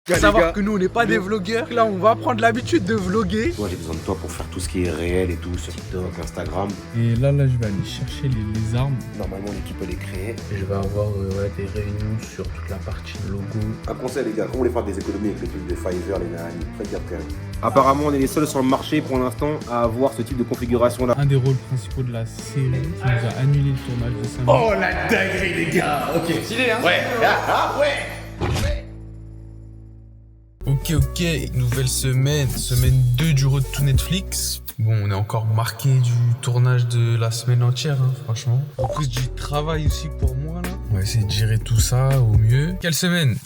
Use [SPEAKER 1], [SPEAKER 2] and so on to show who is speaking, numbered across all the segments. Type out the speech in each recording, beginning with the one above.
[SPEAKER 1] Faut savoir que nous, on n'est pas des vlogueurs. Là, on va prendre l'habitude de vlogger.
[SPEAKER 2] Toi, j'ai besoin de toi pour faire tout ce qui est réel et tout sur TikTok, Instagram.
[SPEAKER 1] Et là, je vais aller chercher les armes.
[SPEAKER 2] Normalement, l'équipe elle est créée.
[SPEAKER 1] Je vais avoir des réunions sur toute la partie logo.
[SPEAKER 2] Un conseil, les gars, quand vous voulez faire des économies avec les trucs de Fiverr, les nanani, faites gaffe quand même. Apparemment, on est les seuls sur le marché pour l'instant à avoir ce type de configuration là.
[SPEAKER 1] Un des rôles principaux de la série qui nous a annulé le tournage de 5
[SPEAKER 2] Oh la dinguerie, les gars. Ok, stylé, hein. Ouais, ouais.
[SPEAKER 1] Ok, nouvelle semaine 2 du Road to Netflix. Bon, on est encore marqué du tournage de la semaine entière, hein, franchement. En plus du travail aussi pour moi, là. On va essayer de gérer tout ça au mieux. Quelle semaine.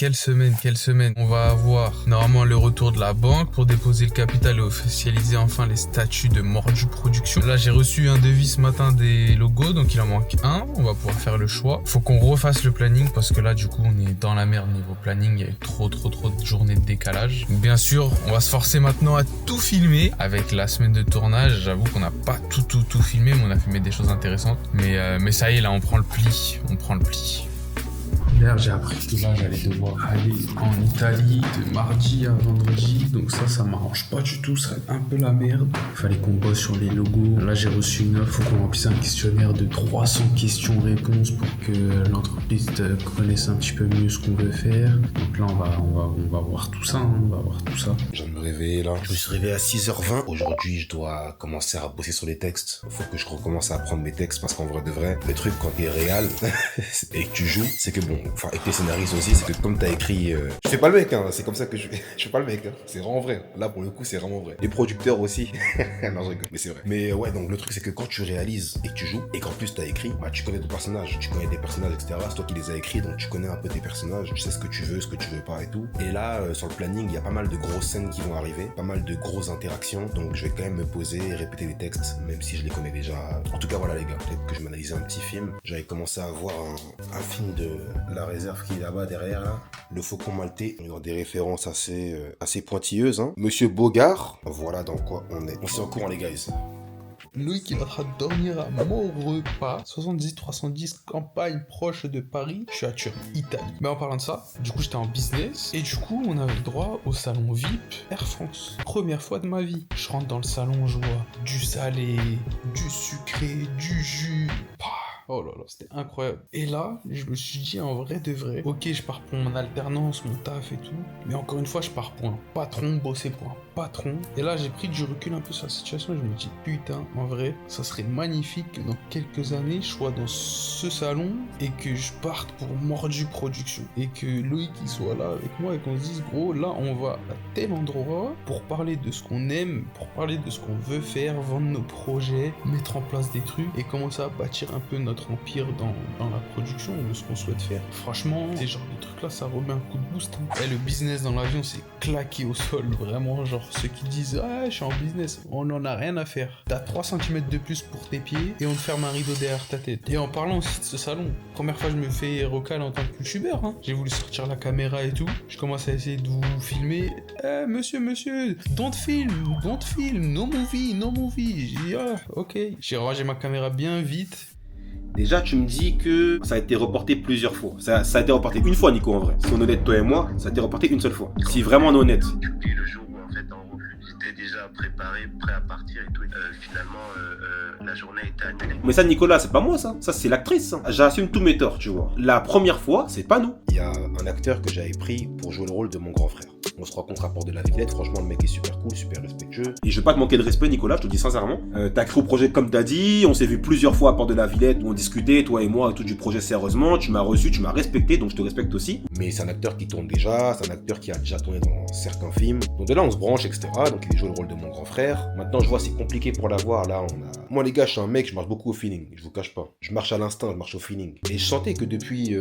[SPEAKER 1] On va avoir normalement le retour de la banque pour déposer le capital et officialiser enfin les statuts de Mordu Production. Là, j'ai reçu un devis ce matin des logos, donc il en manque un. On va pouvoir faire le choix. Faut qu'on refasse le planning parce que là, du coup, on est dans la merde niveau planning. Il y a eu trop de journées de décalage. Donc, bien sûr, on va se forcer maintenant à tout filmer avec la semaine de tournage. J'avoue qu'on n'a pas tout filmé, mais on a filmé des choses intéressantes. Mais ça y est, là, on prend le pli. Hier, j'ai appris que là, j'allais devoir aller en Italie de mardi à vendredi. Donc ça m'arrange pas du tout. Ça va être un peu la merde. Il fallait qu'on bosse sur les logos. Là, j'ai reçu une offre. Faut qu'on remplisse un questionnaire de 300 questions-réponses pour que l'entreprise connaisse un petit peu mieux ce qu'on veut faire. Donc là, on va voir tout ça.
[SPEAKER 2] Je viens de me réveiller là. Je me suis réveillé à 6h20. Aujourd'hui, je dois commencer à bosser sur les textes. Faut que je recommence à apprendre mes textes parce qu'en vrai de vrai, le truc quand t'es réel et que tu joues, c'est que bon, enfin, avec les scénaristes aussi, c'est que comme t'as écrit, je fais pas le mec, hein, c'est comme ça que je fais pas le mec, hein, c'est vraiment vrai. Là, pour le coup, c'est vraiment vrai. Les producteurs aussi. Non, je rigole, mais c'est vrai. Mais ouais, donc le truc, c'est que quand tu réalises et que tu joues et qu'en plus t'as écrit, bah, tu connais ton personnage, tu connais tes personnages, etc. C'est toi qui les as écrits, donc tu connais un peu tes personnages, tu sais ce que tu veux pas et tout. Et là, sur le planning, il y a pas mal de grosses scènes qui vont arriver, pas mal de grosses interactions, donc je vais quand même me poser et répéter les textes, même si je les connais déjà. En tout cas, voilà les gars, peut-être que je vais m'analyser un petit film. J'avais commencé à voir un film de La Réserve qui est là-bas derrière là, Le Faucon Maltais. Il y a des références assez pointilleuses, hein. Monsieur Bogart, voilà dans quoi on est. On s'est en courant les gars ici.
[SPEAKER 1] Loïc, il est en train de dormir à mon repas. 70-310, campagne proche de Paris. Je suis à Turin, Italie. Mais en parlant de ça, du coup, j'étais en business. Et du coup, on avait le droit au salon VIP Air France. Première fois de ma vie. Je rentre dans le salon, je vois du salé, du sucré, du jus. Oh là là, c'était incroyable. Et là, je me suis dit en vrai de vrai, ok, je pars pour mon alternance, mon taf et tout, mais encore une fois, je pars pour un patron, bosser pour un patron. Et là, j'ai pris du recul un peu sur la situation, je me dis, putain, en vrai, ça serait magnifique que dans quelques années, je sois dans ce salon et que je parte pour Mordu Production. Et que Loïc, il soit là avec moi et qu'on se dise, gros, là, on va à tel endroit pour parler de ce qu'on aime, pour parler de ce qu'on veut faire, vendre nos projets, mettre en place des trucs et commencer à bâtir un peu notre empire dans la production de ce qu'on souhaite faire. Franchement, ces genres de trucs là, ça remet un coup de boost, hein. Et le business dans l'avion, c'est claqué au sol, vraiment, genre ceux qui disent ah je suis en business, on en a rien à faire. T'as 3 cm de plus pour tes pieds et on te ferme un rideau derrière ta tête. Et en parlant aussi de ce salon, première fois je me fais recal en tant que youtubeur, hein. J'ai voulu sortir la caméra et tout, je commence à essayer de vous filmer. Monsieur, don't film, no movie. J'ai dit ah ok, j'ai rangé ma caméra bien vite.
[SPEAKER 2] Déjà, tu me dis que ça a été reporté plusieurs fois. Ça a été reporté une fois, Nico, en vrai. Si on est honnête, toi et moi, ça a été reporté une seule fois. Si vraiment on est honnête.
[SPEAKER 3] Et le jour où, en fait, en gros, j'étais déjà préparé, prêt à partir et tout. Finalement, la journée était annulée.
[SPEAKER 2] Mais ça, Nicolas, c'est pas moi, ça. Ça, c'est l'actrice, ça. J'assume tous mes torts, tu vois. La première fois, c'est pas nous. Il y a un acteur que j'avais pris pour jouer le rôle de mon grand frère. On se rencontre à Port de la Villette. Franchement, le mec est super cool, super respectueux. Et je veux pas te manquer de respect, Nicolas, je te le dis sincèrement. T'as cru au projet comme t'as dit. On s'est vu plusieurs fois à Port de la Villette où on discutait, toi et moi, tout du projet sérieusement. Tu m'as reçu, tu m'as respecté, donc je te respecte aussi. Mais c'est un acteur qui tourne déjà. C'est un acteur qui a déjà tourné dans certains films. Donc de là, on se branche, etc. Donc il joue le rôle de mon grand frère. Maintenant, je vois c'est compliqué pour l'avoir. Là, moi, les gars, je suis un mec, je marche beaucoup au feeling. Je vous cache pas. Je marche à l'instinct, je marche au feeling. Et je sentais que depuis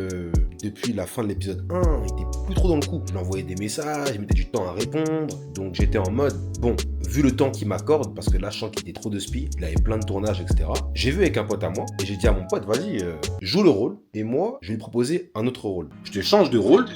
[SPEAKER 2] la fin de l'épisode 1, il était plus trop dans le coup. Je lui envoyais des messages, je mettais du temps à répondre. Donc j'étais en mode, bon, vu le temps qu'il m'accorde, parce que là, je sens qu'il était trop de spi, il avait plein de tournages, etc. J'ai vu avec un pote à moi, et j'ai dit à mon pote, vas-y, joue le rôle, et moi, je vais lui proposer un autre rôle. Je te change de rôle.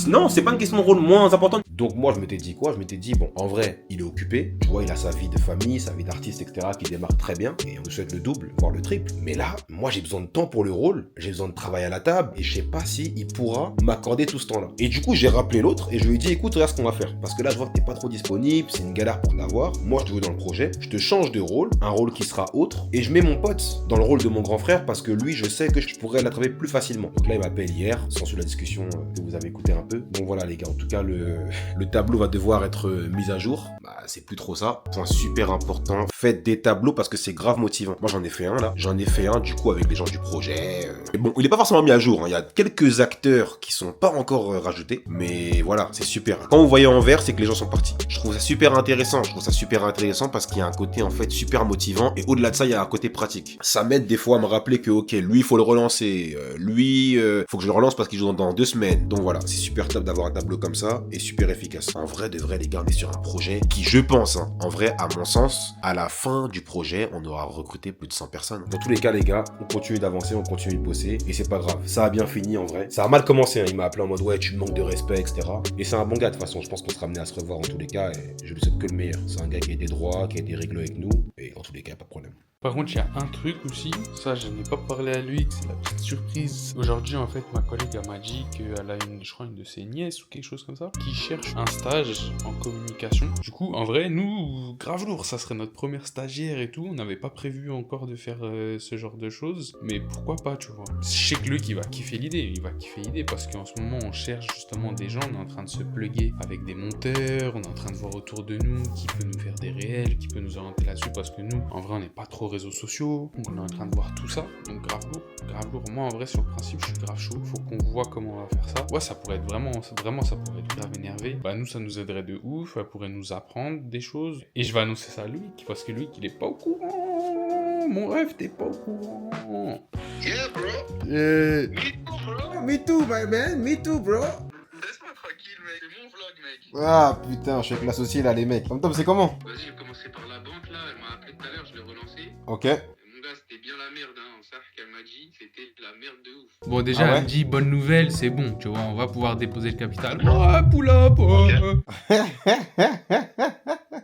[SPEAKER 2] Non, c'est pas une question de rôle moins important. Donc moi, je m'étais dit quoi? Je m'étais dit, bon, en vrai, il est occupé. Tu vois, il a sa vie de famille, sa vie d'artiste, etc. qui démarre très bien. Et on nous souhaite le double, voire le triple. Mais là, moi, j'ai besoin de temps pour le rôle. J'ai besoin de travail à la table. Et je sais pas si il pourra m'accorder tout ce temps-là. Et du coup, j'ai rappelé l'autre et je lui ai dit, écoute, regarde ce qu'on va faire. Parce que là, je vois que t'es pas trop disponible. C'est une galère pour t'avoir. Moi, je te veux dans le projet. Je te change de rôle. Un rôle qui sera autre. Et je mets mon pote dans le rôle de mon grand frère parce que lui, je sais que je pourrais l'attraper plus facilement. Donc là, il m'appelle hier, sans sur la discussion que vous avez écouté un peu. Donc voilà, les gars. En tout cas, le tableau va devoir être mis à jour. Bah, c'est plus trop ça. Point super important. Faites des tableaux parce que c'est grave motivant. Moi, j'en ai fait un là. J'en ai fait un du coup avec les gens du projet. Et bon, il est pas forcément mis à jour. Hein. Il y a quelques acteurs qui sont pas encore rajoutés. Mais voilà, c'est super. Quand vous voyez en vert, c'est que les gens sont partis. Je trouve ça super intéressant. Je trouve ça super intéressant parce qu'il y a un côté en fait super motivant. Et au-delà de ça, il y a un côté pratique. Ça m'aide des fois à me rappeler que ok, lui, il faut le relancer. Lui, faut que je le relance parce qu'il joue dans 2 semaines. Donc voilà, c'est super top d'avoir un tableau comme ça et super efficace. En vrai, de vrai, les gars, on est sur un projet qui, je pense, hein, en vrai, à mon sens, à la fin du projet, on aura recruté plus de 100 personnes. Dans tous les cas, les gars, on continue d'avancer, on continue de bosser et c'est pas grave. Ça a bien fini en vrai. Ça a mal commencé, hein. Il m'a appelé en mode ouais, tu me manques de respect, etc. Et c'est un bon gars de toute façon. Je pense qu'on sera amené à se revoir en tous les cas et je lui souhaite que le meilleur. C'est un gars qui a été droit, qui a été réglo avec nous et en tous les cas, pas de problème.
[SPEAKER 1] Par contre, il y a un truc aussi, ça je n'ai pas parlé à lui, c'est la petite surprise. Aujourd'hui, en fait, ma collègue elle m'a dit qu'elle a je crois, une de ses nièces ou quelque chose comme ça, qui cherche un stage en communication. Du coup, en vrai, nous, grave lourd, ça serait notre première stagiaire et tout. On n'avait pas prévu encore de faire ce genre de choses, mais pourquoi pas, tu vois. Je sais que lui, il va kiffer l'idée, parce qu'en ce moment, on cherche justement des gens, on est en train de se plugger avec des monteurs, on est en train de voir autour de nous qui peut nous faire des réels, qui peut nous orienter là-dessus, parce que nous, en vrai, on n'est pas trop réseaux sociaux, donc on est en train de voir tout ça, donc grave lourd. Moi en vrai sur le principe je suis grave chaud, faut qu'on voit comment on va faire ça. Ouais, ça pourrait être vraiment ça pourrait être grave énervé. Bah nous ça nous aiderait de ouf, elle pourrait nous apprendre des choses, et je vais annoncer ça à lui, parce que lui il est pas au courant. Mon rêve, t'es pas au courant.
[SPEAKER 3] Yeah, bro.
[SPEAKER 1] Yeah.
[SPEAKER 3] Me too, bro.
[SPEAKER 2] Me too, my man, me too, bro.
[SPEAKER 3] Laisse-moi tranquille, mec. C'est mon vlog, mec.
[SPEAKER 2] Ah putain, je suis avec l'associé là, les mecs. Tom, c'est comment?
[SPEAKER 3] Vas-y, j'ai commencé par la banque, là. Elle m'a appelé tout à l'heure, je l'ai relancé.
[SPEAKER 2] Ok.
[SPEAKER 3] Mon gars, c'était bien la merde, hein. Ça, qu'elle m'a dit, c'était la merde de ouf.
[SPEAKER 1] Bon déjà
[SPEAKER 2] Ah ouais,
[SPEAKER 1] elle me dit bonne nouvelle, c'est bon, tu vois, on va pouvoir déposer le capital. Ouais, pull up.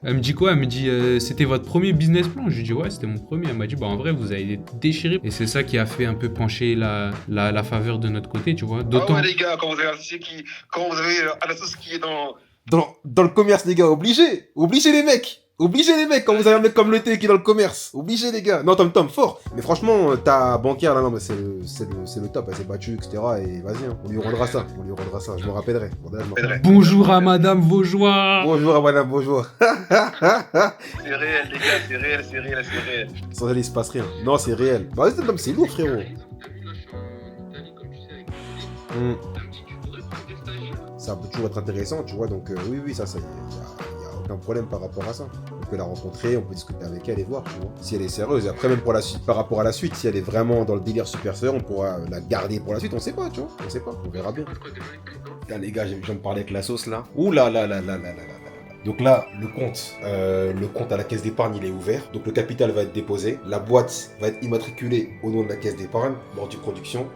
[SPEAKER 1] Elle me dit quoi? Elle me dit c'était votre premier business plan? Je lui dis ouais, c'était mon premier. Elle m'a dit bah en vrai vous avez déchiré, et c'est ça qui a fait un peu pencher la faveur de notre côté, tu vois. D'autant.
[SPEAKER 3] Ah ouais, les gars, quand vous avez un associé quand vous avez un associé qui est
[SPEAKER 2] Dans le commerce, les gars, obligé les mecs. Obligé les mecs, quand vous avez un mec comme le T qui est dans le commerce. Obligé les gars. Non, Tom, fort. Mais franchement, ta banquière, là, non, mais c'est le top. Elle s'est battue, etc. Et vas-y, hein, on lui rendra ça. Je me rappellerai.
[SPEAKER 1] Bonjour à Madame Vaugeois.
[SPEAKER 2] Bonjour à Madame Vaugeois.
[SPEAKER 3] C'est réel, les gars, c'est réel.
[SPEAKER 2] Sans elle, il se passe rien. Non, c'est réel. Bah, Tom, c'est lourd, frérot. Ça peut toujours être intéressant, tu vois. Donc, oui, ça, il y a aucun problème par rapport à ça. On peut la rencontrer, on peut discuter avec elle et voir, tu vois, si elle est sérieuse. Et après, même pour la suite, par rapport à la suite, si elle est vraiment dans le délire super sœur, on pourra la garder pour la suite. On sait pas, tu vois. On verra bien. Là, les gars, je viens de parler avec la sauce là. Ouh là. Donc là, le compte à la caisse d'épargne, il est ouvert. Donc le capital va être déposé. La boîte va être immatriculée au nom de la caisse d'épargne, lors du production.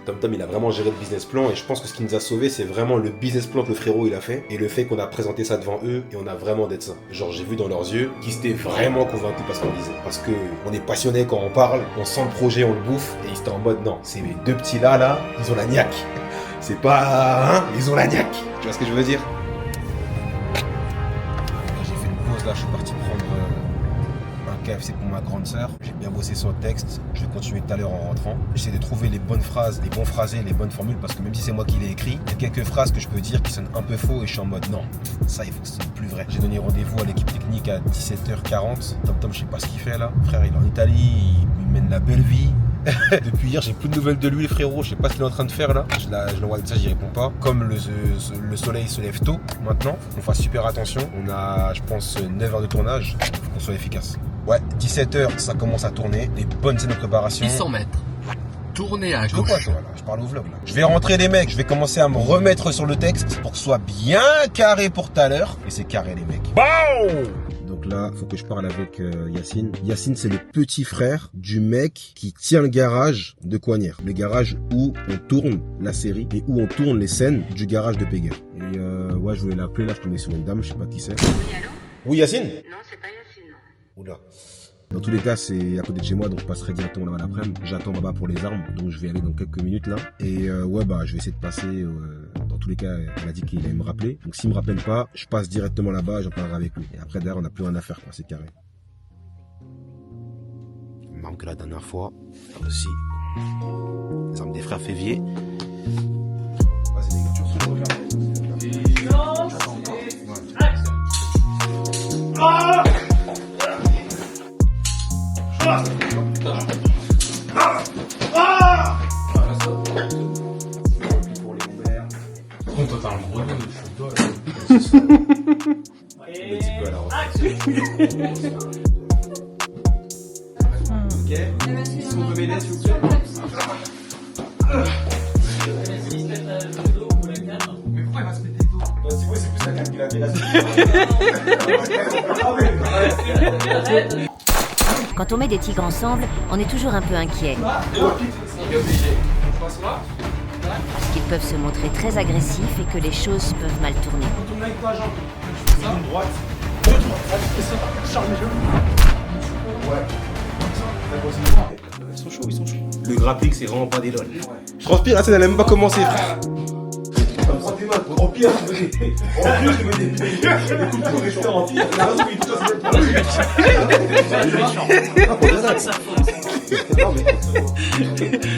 [SPEAKER 2] Tom, il a vraiment géré le business plan, et je pense que ce qui nous a sauvés, c'est vraiment le business plan que le frérot il a fait, et le fait qu'on a présenté ça devant eux, et on a vraiment d'être ça. Genre, j'ai vu dans leurs yeux qu'ils étaient vraiment convaincus par ce qu'on disait. Parce que on est passionné quand on parle, on sent le projet, on le bouffe, et ils étaient en mode non, ces deux petits là, ils ont la niaque. C'est pas... Hein, ils ont la niaque. Tu vois ce que je veux dire? J'ai fait une pause là, je suis parti prendre un KFC pour ma grande sœur. J'ai bien bossé sur le texte, je vais continuer tout à l'heure en rentrant. J'essaie de trouver les bonnes phrases, les bons phrasés, les bonnes formules, parce que même si c'est moi qui l'ai écrit, il y a quelques phrases que je peux dire qui sonnent un peu faux, et je suis en mode non, ça il faut que ce soit plus vrai. J'ai donné rendez-vous à l'équipe technique à 17h40. Tom, je sais pas ce qu'il fait là. Frère, il est en Italie, il mène la belle vie. Depuis hier, j'ai plus de nouvelles de lui, le frérot. Je sais pas ce qu'il est en train de faire là. Je l'envoie un message, il répond pas. Comme le soleil se lève tôt maintenant, on fasse super attention. On a, je pense, 9 heures de tournage. Il faut qu'on soit efficace. Ouais, 17h, ça commence à tourner. Des bonnes scènes de préparation.
[SPEAKER 4] 800 mètres. Tournez à
[SPEAKER 2] Je veux
[SPEAKER 4] gauche.
[SPEAKER 2] quoi, toi, là? Je parle au vlog là. Je vais rentrer les mecs, je vais commencer à me remettre sur le texte pour que ce soit bien carré pour tout à l'heure. Et c'est carré les mecs. Bon! Donc là, faut que je parle avec Yacine. Yacine, c'est le petit frère du mec qui tient le garage de Coignères. Le garage où on tourne la série et où on tourne les scènes du garage de Péguerre. Et ouais, je voulais l'appeler, là je tombais sur une dame, je sais pas qui c'est.
[SPEAKER 5] Oui, allô?
[SPEAKER 2] Oui, Yacine?
[SPEAKER 5] Non, c'est pas Yacine, non.
[SPEAKER 2] Oula. Dans tous les cas, c'est à côté de chez moi, donc je passerai directement là-bas l'après-midi. J'attends là-bas pour les armes, donc je vais aller dans quelques minutes là. Et ouais, bah, je vais essayer de passer. Dans tous les cas, elle a dit qu'il allait me rappeler. Donc s'il me rappelle pas, je passe directement là-bas et j'en parlerai avec lui. Et après, derrière, on n'a plus rien à faire, quoi, c'est carré. Même que la dernière fois, aussi, les armes des frères Févier. Vas-y, les gars, tu
[SPEAKER 1] Toi, t'as un gros dos, je dois.
[SPEAKER 6] Ok. Si on peut m'aider, s'il vous plaît. Mais pourquoi il va se mettre des dos? Bah, si, ouais, c'est plus la carte qu'il avait là.
[SPEAKER 7] Quand on met des tigres ensemble, on est toujours un peu inquiet. Parce qu'ils peuvent se montrer très agressifs et que les choses peuvent mal tourner.
[SPEAKER 6] Tourne avec toi, Jean. Ça. Une droite. Deux droites. Charles les jeux. Ouais. Ils sont chauds, ils sont chauds.
[SPEAKER 2] Le grappling, c'est vraiment pas des lol. Ouais. Je transpire, la scène, elle a même pas commencé, frère.
[SPEAKER 6] En pire, je me dis. Écoute, pour rester en pire. La raison, il tout ça,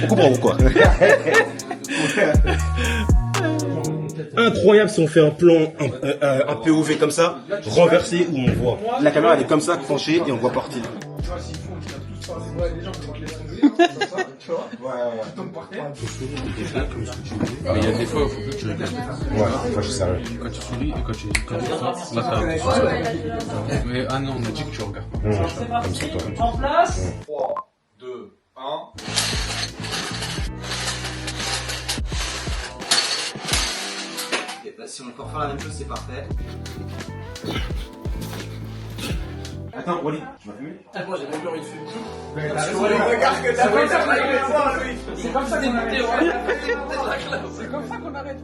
[SPEAKER 2] On comprend pourquoi. Incroyable si on fait un plan un POV comme ça, renversé où on voit. La caméra elle est comme ça, penchée et on voit partir.
[SPEAKER 1] Mais il y a des fois, il faut que tu regardes.
[SPEAKER 2] Ouais, moi je sais rien.
[SPEAKER 1] Quand tu souris et quand tu là, ça va. Mais ah non, on a dit que tu regardes pas.
[SPEAKER 6] C'est parti, en place. 3, 2, 1. Si on peut refaire la même chose, c'est parfait.
[SPEAKER 2] Attends, Wally, tu m'as filmé?
[SPEAKER 6] Moi j'ai même plus envie de fumer. Regarde que t'as fait ça, c'est comme ça qu'on arrête. C'est comme ça qu'on arrête.